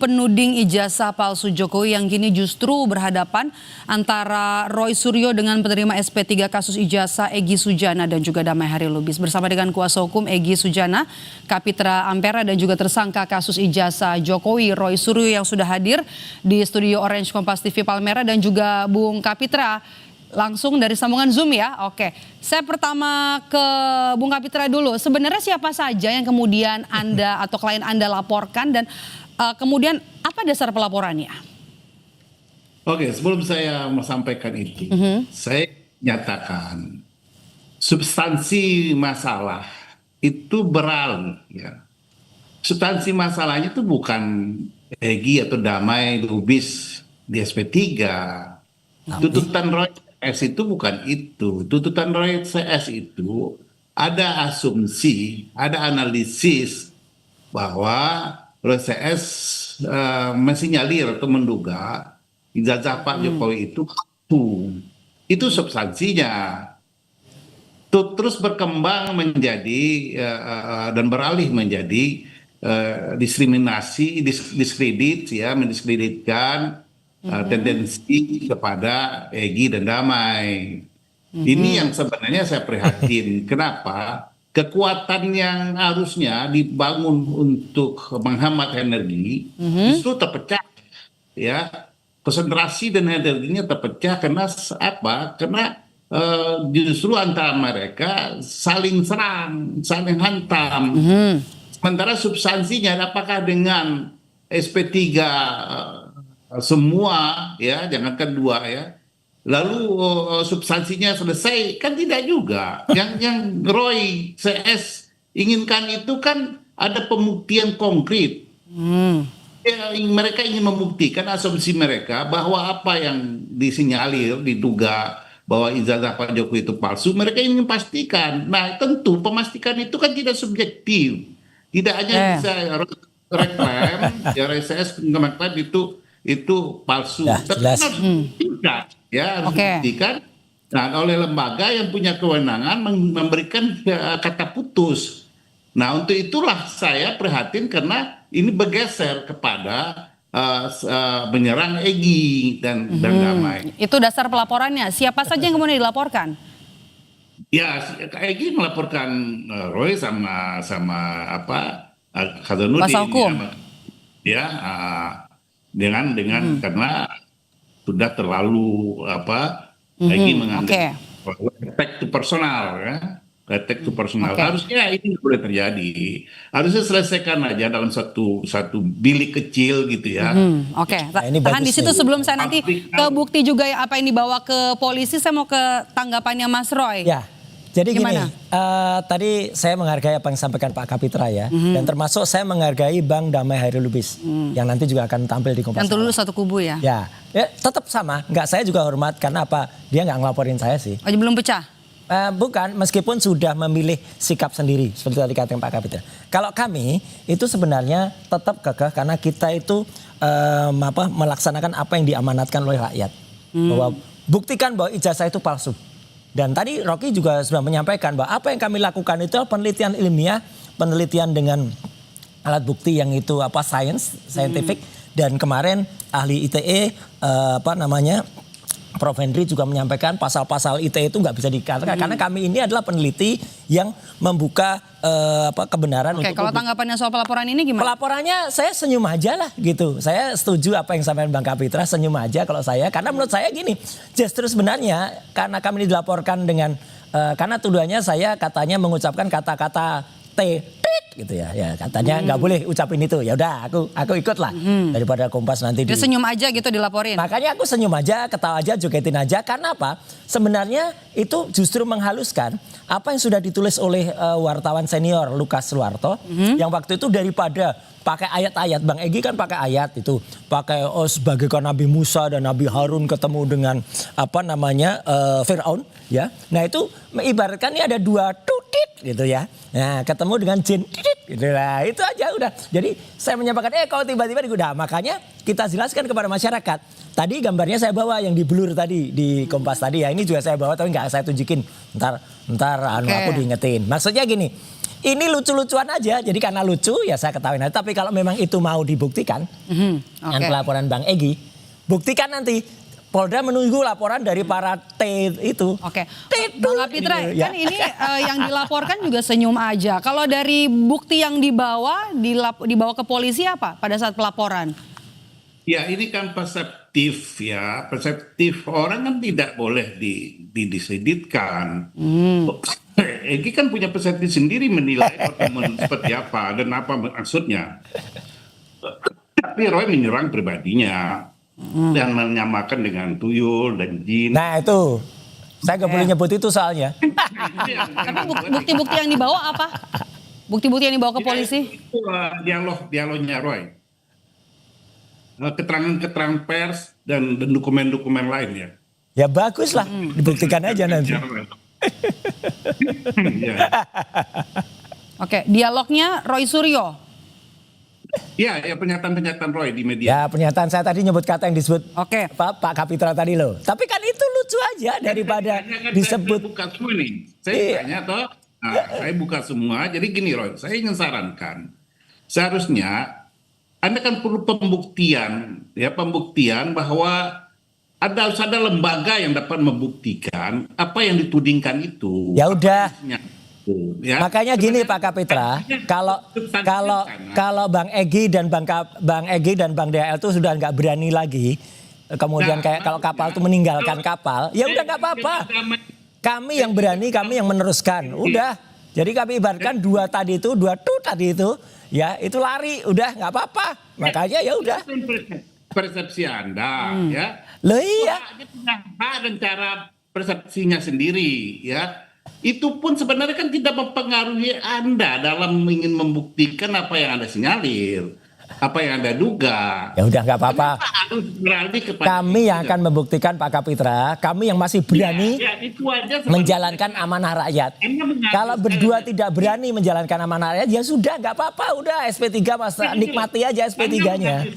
penuding ijazah palsu Jokowi yang kini justru berhadapan antara Roy Suryo dengan penerima SP3 kasus ijazah Egy Sujana dan juga Damai Harilubis. Bersama dengan kuasa hukum Egy Sujana, Kapitra Ampera dan juga tersangka kasus ijazah Jokowi Roy Suryo yang sudah hadir di studio Orange Kompas TV Palmera dan juga Bung Kapitra langsung dari sambungan Zoom ya. Oke, saya pertama ke Bung Kapitra dulu. Sebenarnya siapa saja yang kemudian Anda atau klien Anda laporkan dan kemudian apa dasar pelaporannya? Oke, sebelum saya sampaikan itu, saya nyatakan substansi masalah itu beralih. Ya. Substansi masalahnya itu bukan Egy atau Damai Lubis di SP3. Tuntutan Roy CS itu bukan itu. Tuntutan Roy CS itu ada asumsi, ada analisis bahwa Roy CS mensinyalir atau menduga ijazah Pak Jokowi itu palsu. Itu substansinya. Terus berkembang menjadi dan beralih menjadi diskriminasi, diskredit, ya, mendiskreditkan tendensi kepada Egy dan Damai. Ini yang sebenarnya saya prihatin. Kenapa? Kekuatan yang harusnya dibangun untuk menghemat energi justru terpecah. Ya, konsentrasi dan energinya terpecah karena apa? Karena justru antara mereka saling serang, saling hantam. Sementara substansinya apakah dengan SP3 semua, ya, jangankan dua, ya, lalu substansinya selesai, kan tidak juga. Yang Roy CS inginkan itu kan ada pembuktian konkret. Ya, mereka ingin membuktikan asumsi mereka bahwa apa yang disinyalir, diduga bahwa ijazah Pak Jokowi itu palsu, mereka ingin pastikan. Nah, tentu pemastikan itu kan tidak subjektif. Tidak hanya bisa reklaim, ya, RSS mengklaim itu palsu. Ya, tapi jelas. harus dibuktikan, ya, harus dibuktikan. Nah, oleh lembaga yang punya kewenangan memberikan kata putus. Nah, untuk itulah saya prihatin karena ini bergeser kepada menyerang Egy dan Damai. Itu dasar pelaporannya. Siapa saja yang kemudian dilaporkan? Ya, Egy melaporkan Roy sama apa Khazanudin. Kuasa hukum. Ya, dengan karena sudah terlalu Egy menganggap attack to personal, ya. Attack to personal. Harusnya ini boleh terjadi. Harusnya selesaikan aja dalam satu bilik kecil gitu ya. Nah, tahan di situ sebelum saya nanti ke bukti juga ya apa yang dibawa ke polisi. Saya mau ke tanggapannya Mas Roy. Ya, jadi gimana? Gini, tadi saya menghargai apa yang disampaikan Pak Kapitra ya, dan termasuk saya menghargai Bang Damai Harilubis yang nanti juga akan tampil di Kompas. Yang dulu satu kubu ya? Ya, tetap sama. Saya juga hormat karena apa? Dia nggak ngelaporin saya sih. Oh, belum pecah? Bukan, meskipun sudah memilih sikap sendiri seperti tadi katakan Pak Kapitra. Kalau kami itu sebenarnya tetap kekeh karena kita itu melaksanakan apa yang diamanatkan oleh rakyat. Bahwa buktikan bahwa ijazah itu palsu. Dan tadi Rocky juga sudah menyampaikan bahwa apa yang kami lakukan itu penelitian ilmiah, penelitian dengan alat bukti yang itu scientific. Dan kemarin ahli ITE Prof. Henry juga menyampaikan pasal-pasal ITE itu nggak bisa dikatakan karena kami ini adalah peneliti yang membuka kebenaran. Oke, kalau tanggapannya soal pelaporan ini gimana? Pelaporannya saya senyum aja lah gitu. Saya setuju apa yang disampaikan Bang Kapitra, senyum aja kalau saya. Karena menurut saya gini, justru sebenarnya karena kami dilaporkan dengan karena tuduhannya saya katanya mengucapkan kata-kata gitu ya katanya nggak boleh ucapin itu. Ya udah aku ikut lah daripada Kompas nanti dia senyum aja gitu dilaporin. Makanya aku senyum aja, ketawa aja, jogetin aja. Karena apa? Sebenarnya itu justru menghaluskan apa yang sudah ditulis oleh wartawan senior Lukas Suwarto yang waktu itu daripada pakai ayat-ayat. Bang Egy kan pakai ayat itu, pakai sebagaikan Nabi Musa dan Nabi Harun ketemu dengan Firaun ya. Nah itu ibaratkan ini ada dua tutit gitu ya. Nah ketemu dengan jin gitu lah, itu aja udah. Jadi saya menyampaikan kalau tiba-tiba udah, makanya kita jelaskan kepada masyarakat. Tadi gambarnya saya bawa yang di blur tadi di Kompas tadi ya, ini juga saya bawa tapi nggak saya tunjukin. Ntar aku diingetin. Maksudnya gini, ini lucu-lucuan aja. Jadi karena lucu ya saya ketawain aja. Tapi kalau memang itu mau dibuktikan dengan pelaporan Bang Egy, buktikan nanti. Polda menunggu laporan dari para T itu. Oke, T Bang Kapitra, ya. kan ini yang dilaporkan juga senyum aja. Kalau dari bukti yang dibawa ke polisi apa pada saat pelaporan? Ya ini kan perseptif ya, perseptif orang kan tidak boleh didiskreditkan. Egy kan punya persepsi sendiri menilai pertemuan seperti apa dan apa maksudnya. Tapi Roy menyerang pribadinya dan menyamakan dengan tuyul dan jin. Nah itu, saya nggak boleh nyebut itu soalnya. Tapi bukti-bukti yang dibawa apa? Bukti-bukti yang dibawa ke polisi? Itu dialognya Roy. Keterangan-keterangan pers dan dokumen-dokumen lain ya. Ya bagus lah, dibuktikan aja nanti. Ya. Oke, dialognya Roy Suryo. Ya, pernyataan-pernyataan Roy di media. Ya pernyataan saya tadi nyebut kata yang disebut Oke. Pak Kapitra tadi loh. Tapi kan itu lucu aja daripada disebut. Saya buka semua nih. Saya tanya toh. Nah, saya buka semua. Jadi gini Roy, saya ingin sarankan. Seharusnya Anda kan perlu pembuktian bahwa harus ada lembaga yang dapat membuktikan apa yang ditudingkan itu. Ya udah. Ya. Makanya gini Pak Kapitra, kalau Bang Egy dan Bang Egy dan Bang DHL itu sudah nggak berani lagi, kemudian kayak kalau kapal itu meninggalkan kapal, ya udah nggak apa-apa. Kami yang berani, kami yang meneruskan. Udah. Jadi kami ibaratkan dua tadi itu, ya itu lari, udah nggak apa-apa. Makanya ya udah. Persepsi Anda, ya. Loh iya. Dia punya hak dan cara persepsinya sendiri, ya. Itu pun sebenarnya kan tidak mempengaruhi Anda dalam ingin membuktikan apa yang Anda sinyalir, apa yang Anda duga. Ya udah nggak apa-apa. Kami yang akan membuktikan Pak Kapitra, kami yang masih berani itu aja menjalankan amanah rakyat. Kalau berdua tidak berani menjalankan amanah rakyat, ya sudah nggak apa-apa. Udah SP3 Mas, nikmati aja SP3-nya.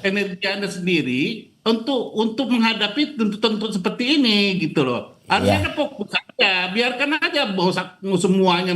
Energi Anda sendiri untuk menghadapi tuntutan seperti ini gitu loh. Artinya fokus aja, biarkan aja semuanya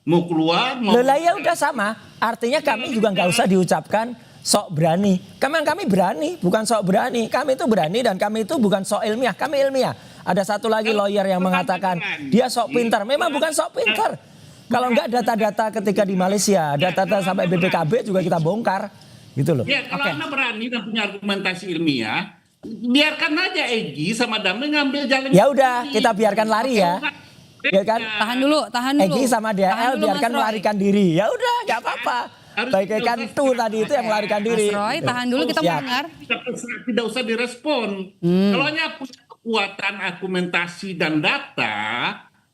mau keluar. Lah ya udah sama. Artinya kami juga nggak usah diucapkan sok berani. Kami berani, bukan sok berani. Kami itu berani dan kami itu bukan sok ilmiah. Kami ilmiah. Ada satu lagi lawyer yang mengatakan dia sok pintar. Memang bukan sok pintar. Kalau enggak data-data ketika di Malaysia, data-data sampai BPKB juga kita bongkar. Gitu loh. Ya kalau Anda berani dan punya argumentasi ilmiah, biarkan aja Egy sama Damai ngambil jalan. Ya udah, kita biarkan lari ya. Ya kan? Tahan dulu. Egy sama DHL biarkan melarikan diri. Ya udah, nggak apa-apa. Bagaikan tuh tadi itu yang melarikan diri. Mas Roy, tahan dulu kita mendengar. Tidak usah direspon. Kalau hanya punya kekuatan argumentasi dan data,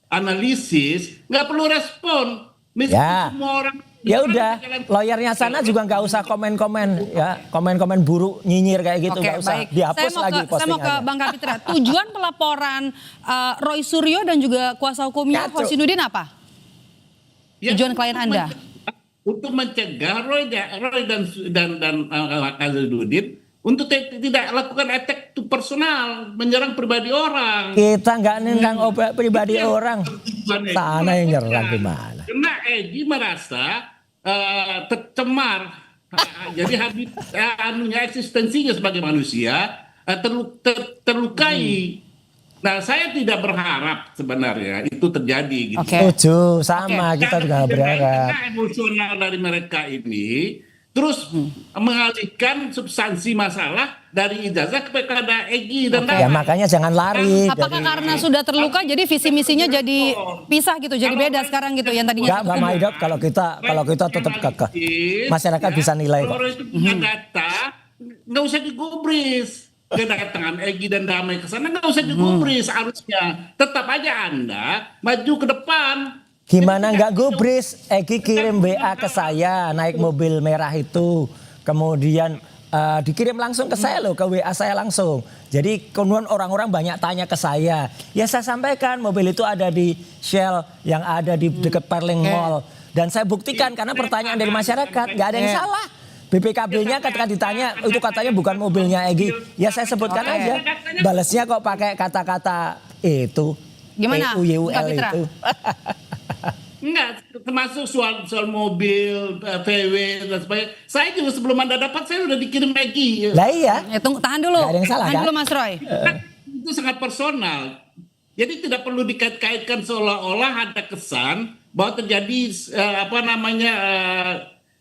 analisis, nggak perlu respon. Ya. Semua orang. Ya udah, lawyernya sana juga nggak usah komen-komen ya, komen-komen buruk nyinyir kayak gitu nggak usah, dihapus lagi postingannya. Saya mau ke Bang Kapitra. Tujuan pelaporan Roy Suryo dan juga kuasa hukumnya Hosinuddin apa? Tujuan klien Anda? Untuk mencegah Roy dan Hosinuddin untuk tidak lakukan attack to personal, menyerang pribadi orang. Kita nggak nendang pribadi orang, sana yang nyerang gimana? Karena Egy merasa tercemar, jadi eksistensinya sebagai manusia terlukai. Nah, saya tidak berharap sebenarnya itu terjadi. Gitu. Setuju, sama kita juga berharap. Karena emosional dari mereka ini terus mengalihkan substansi masalah dari ijazah kepada Egy dan Ya makanya jangan lari. Apakah karena sudah terluka jadi visi misinya jadi pisah gitu, jadi beda sekarang gitu yang tadinya. Mbak Maidot, kalau kita tetap kekeh, masyarakat bisa nilai kok. Kalau itu punya data, nggak usah digubris. Kedatangan Egy dan Damai ke sana nggak usah digubris, harusnya tetap aja Anda maju ke depan. Gimana nggak gubris? Egy kirim WA ke saya naik mobil merah itu, kemudian dikirim langsung ke saya loh, ke WA saya langsung. Jadi kemudian orang-orang banyak tanya ke saya. Ya saya sampaikan mobil itu ada di Shell yang ada di dekat Perling Mall. Dan saya buktikan karena pertanyaan dari masyarakat nggak ada yang salah. BPKB-nya ketika ditanya itu katanya bukan mobilnya Egy. Ya saya sebutkan aja. Balasnya kok pakai kata-kata itu. Gimana? EUYUL itu. Enggak, termasuk soal mobil, VW dan sebagainya. Saya juga sebelum Anda dapat, saya udah dikirim Egy. Lah iya. Tahan dulu. Nggak ada yang salah, Tahan kan? dulu Mas Roy. Itu sangat personal. Jadi tidak perlu dikait-kaitkan seolah-olah ada kesan bahwa terjadi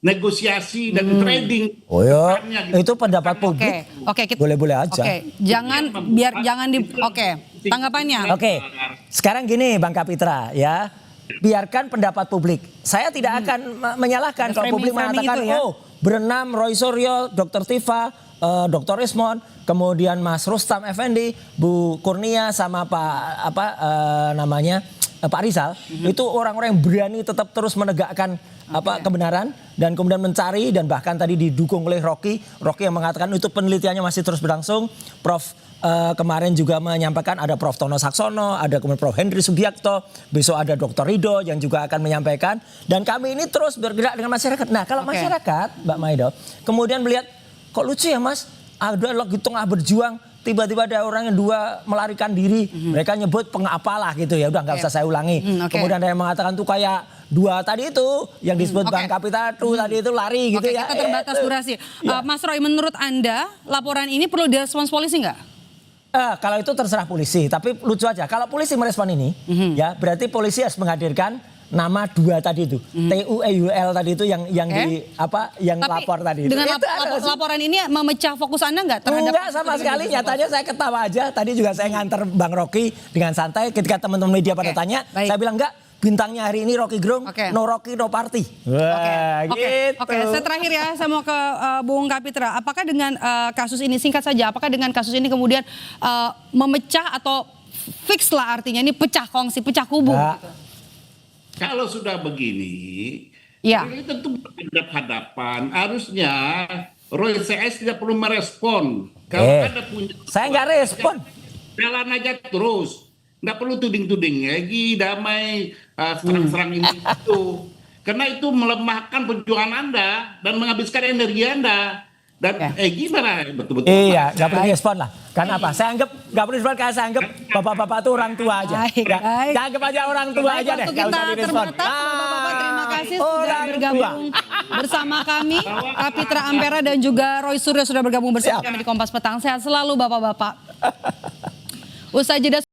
negosiasi dan trading. Oh ya, Bukannya gitu. itu pendapat publik. Oke, kita Boleh-boleh aja. Oke, jangan tanggapannya. Oke, sekarang gini Bang Kapitra ya, biarkan pendapat publik. Saya tidak akan menyalahkan kalau publik Framing mengatakan, itu ya. oh berenam Roy Suryo, Dr. Tifa, Dr. Ismon, kemudian Mas Rustam Effendi, Bu Kurnia sama Pak Rizal, itu orang-orang yang berani tetap terus menegakkan kebenaran dan kemudian mencari, dan bahkan tadi didukung oleh Rocky yang mengatakan itu penelitiannya masih terus berlangsung. Prof kemarin juga menyampaikan, ada Prof Tono Saksono, ada kemudian Prof Henry Sugiakto, besok ada Dr. Rido yang juga akan menyampaikan, dan kami ini terus bergerak dengan masyarakat. Nah kalau masyarakat, Mbak Maido, kemudian melihat kok lucu ya Mas, ada lagi tengah berjuang, tiba-tiba ada orang yang dua melarikan diri, mereka nyebut pengapalah gitu ya, udah nggak usah saya ulangi. Kemudian ada yang mengatakan tuh kayak dua tadi itu yang disebut Bang Kapitra tuh tadi itu lari gitu ya. Kita terbatas durasi. Mas Roy, menurut Anda laporan ini perlu direspons polisi nggak? Kalau itu terserah polisi, tapi lucu aja kalau polisi merespon ini, ya berarti polisi harus menghadirkan nama dua tadi itu, TUEUL tadi itu yang lapor tadi. Dengan itu laporan ini memecah fokus Anda nggak terhadap? Enggak sama sekali, nyatanya saya ketawa aja. Tadi juga saya nganter Bang Rocky dengan santai ketika teman-teman media pada tanya, saya bilang enggak, bintangnya hari ini Rocky Gerung, no Rocky no party. Wah, gitu. Oke, saya terakhir ya, saya mau ke Bung Kapitra. Apakah dengan kasus ini, singkat saja, apakah dengan kasus ini kemudian memecah atau fix lah, artinya ini pecah kongsi, pecah kubu? Gitu? Kalau sudah begini, ya, ini tentu berhadapan. Harusnya Roy CS tidak perlu merespon. Kalau Anda punya, saya nggak respon. Jalan aja terus. Nggak perlu tuding-tuding, Egy, damai, serang-serang ini itu. Karena itu melemahkan perjuangan Anda dan menghabiskan energi Anda. Dan Egy mana betul-betul. Iya, nggak perlu respon lah. Karena apa? Saya anggap nggak perlu respon karena saya anggap bapak-bapak itu orang tua aja. Saya anggap aja orang tua aja deh. Waktu kita terbatas, bapak-bapak terima kasih sudah bergabung bersama kami. Kapitra Ampera dan juga Roy Suryo sudah bergabung bersama kami di Kompas Petang. Sehat selalu bapak-bapak. Usai jeda.